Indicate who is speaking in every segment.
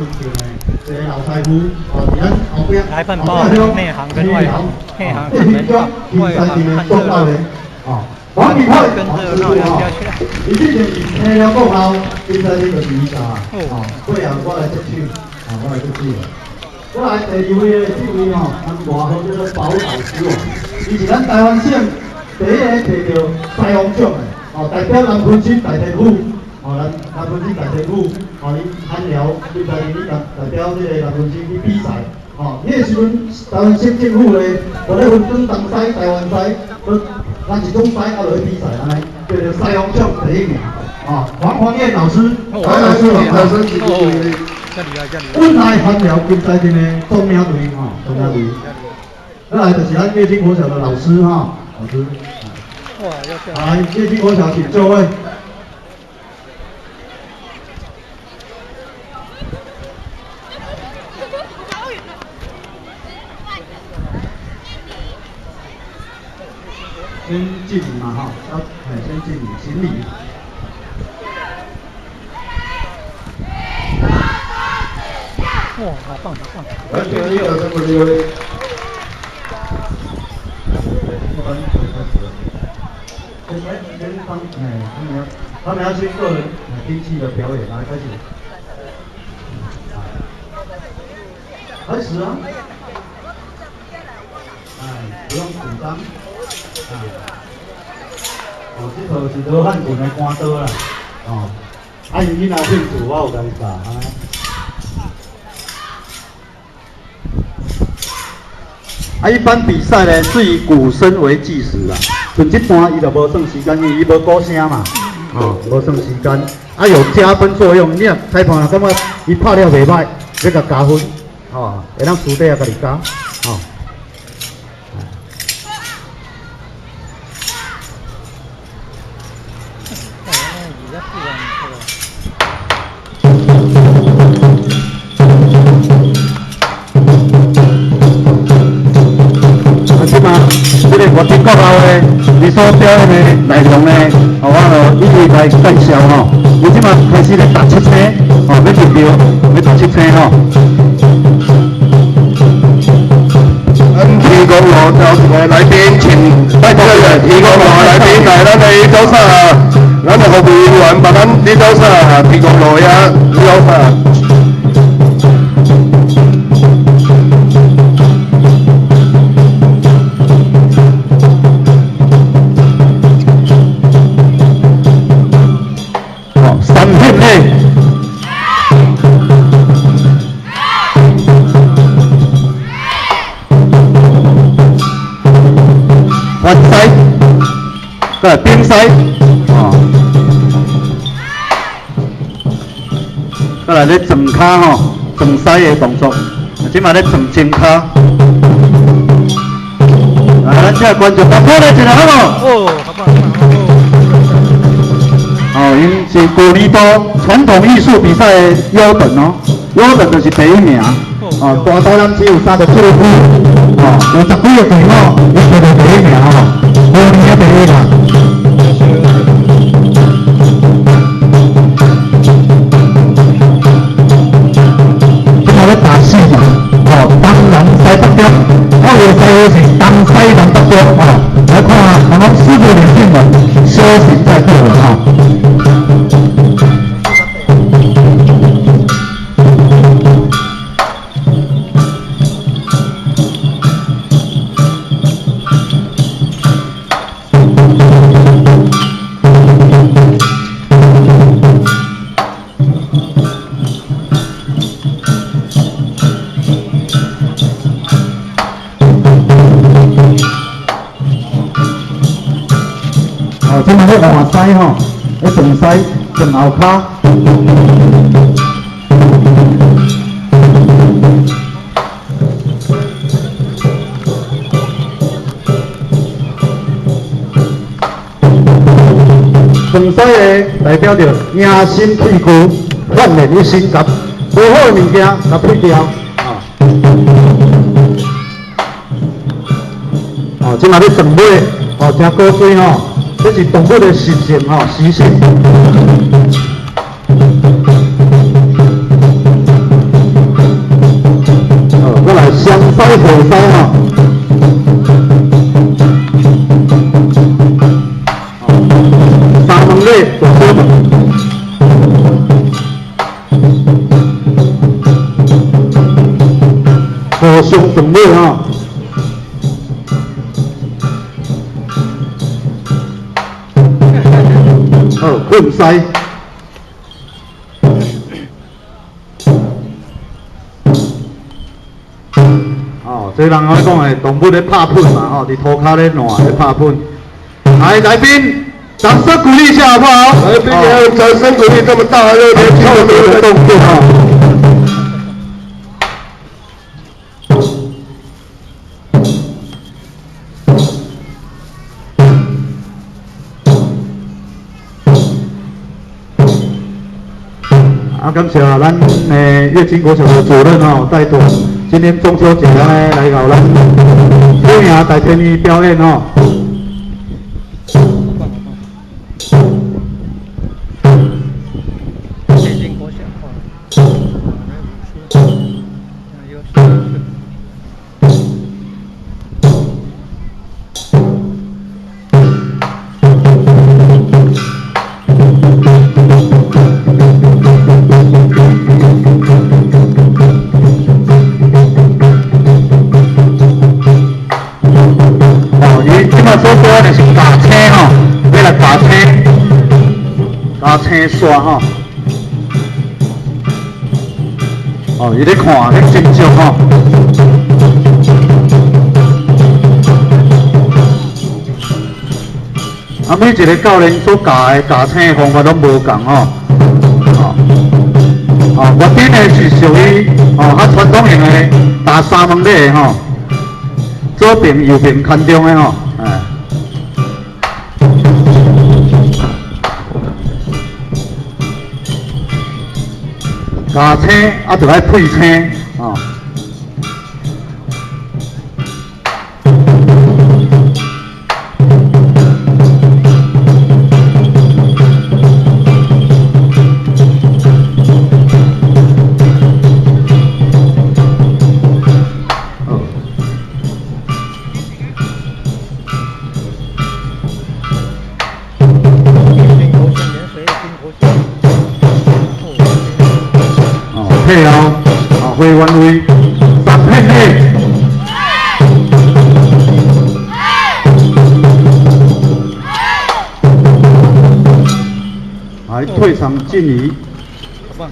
Speaker 1: 老师傅，
Speaker 2: 来分包内行跟外行，内行看门道，外行看热闹。
Speaker 1: 王比泰
Speaker 2: 跟热闹两家去了。
Speaker 1: 你之前听了过后，现在呢就是伊啊，过后我来接手，我来接手。我来第二位的这位吼，外号叫做包老师哦，伊是咱台湾省第一个摕到西洋奖的，代表南昆区大天府，南昆区大天府，你韩辽，你在你代表这个南昆区去比赛，迄个时阵台湾省政府咧，就咧分东东西、台湾西，咱是中西啊落去比赛安尼，叫做西洋奖第一名，黄燕老师，黄老师，阮来韩辽竞赛队的中苗队，中苗队，再来就是咱叶金国小的老师老师。来，叶金国小请就位。先敬礼嘛先敬礼，行礼。
Speaker 2: 好棒，好棒！
Speaker 1: 完全一有这么溜嘞。他们要去个人兵器的表演，来开始。开始啊！不用紧张。这套是罗汉拳的官刀啦。因囡仔兴趣，我有甲伊教，一般比赛呢是以鼓声为计时啦，像这段伊就无算时间，因为伊无鼓声嘛，无算时间。有加分作用，你若裁判感觉伊拍了袂歹，要甲加分，会当输底啊，甲你加，这个我听国后的，你所表演的内容呢，我就一一来介绍吼。你即马开始咧踏七星，要入标，要踏七星吼。提供我的来宾，请拜托提供我来宾来咱的早上，咱的服务员把咱的早上提供落呀，早上。环西，个边西，再来咧撞骹撞西的动作，即马咧撞正骹。咱这观众把鼓来一下好无？
Speaker 2: 好棒，
Speaker 1: 因是古里多传统艺术比赛的优等优等就是第一名。大刀咱只有3个队伍，50几个队伍，伊得到第一名5年的第一啦。今仔咧打四嘛，东南西北中，我有西是东西南北中来看，咱们师傅的新闻，修行在做了即马咧换西咧撞西撞后骹。撞西的代表着养心辟谷，锻炼你心肝，无好的物件甲撇掉。即马咧撞尾，真古锥这是动物的习性习性。湘西河西哈。三门类左车门。河上等类哈。困西。这人我讲的动物咧拍喷嘛，吼，伫涂骹咧烂咧拍喷。来宾，掌声鼓励一下好不好？来宾也要掌声鼓励这么大热天跳舞的动作哈。感谢咱月经国小的主任哦带队。今天中秋节呢，来搞咱优雅在天里表演哦。
Speaker 2: 北京国小
Speaker 1: 青刷吼，哦，伊咧看咧真足吼，每一个教练所教的教青的方法拢无共吼，我顶的是属于较传统型的打三门类的吼，左边右边看中的吼，加青就爱配青哦。配哦，会原位3片内。来退场敬礼。
Speaker 2: 好棒，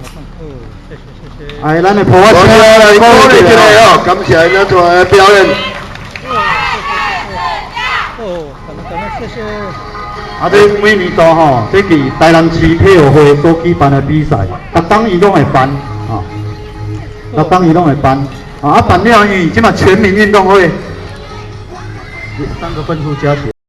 Speaker 2: 谢谢。
Speaker 1: 哎，咱的普瓦车来鼓励一下哦，感谢咱做的表演。
Speaker 2: 谢谢。
Speaker 1: 这每年度吼，这是台南市体育会所举办的比赛，逐档伊拢会办。那当然拢会办，办了伊即嘛全民运动会，3个分数加起来。